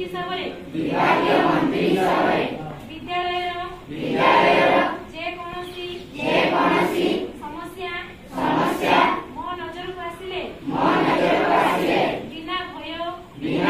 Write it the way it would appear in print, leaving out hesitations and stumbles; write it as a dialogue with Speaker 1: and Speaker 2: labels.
Speaker 1: हिसाब रे विद्यालय जे कोनोसी समस्या मो नजर को आसिले बिना भय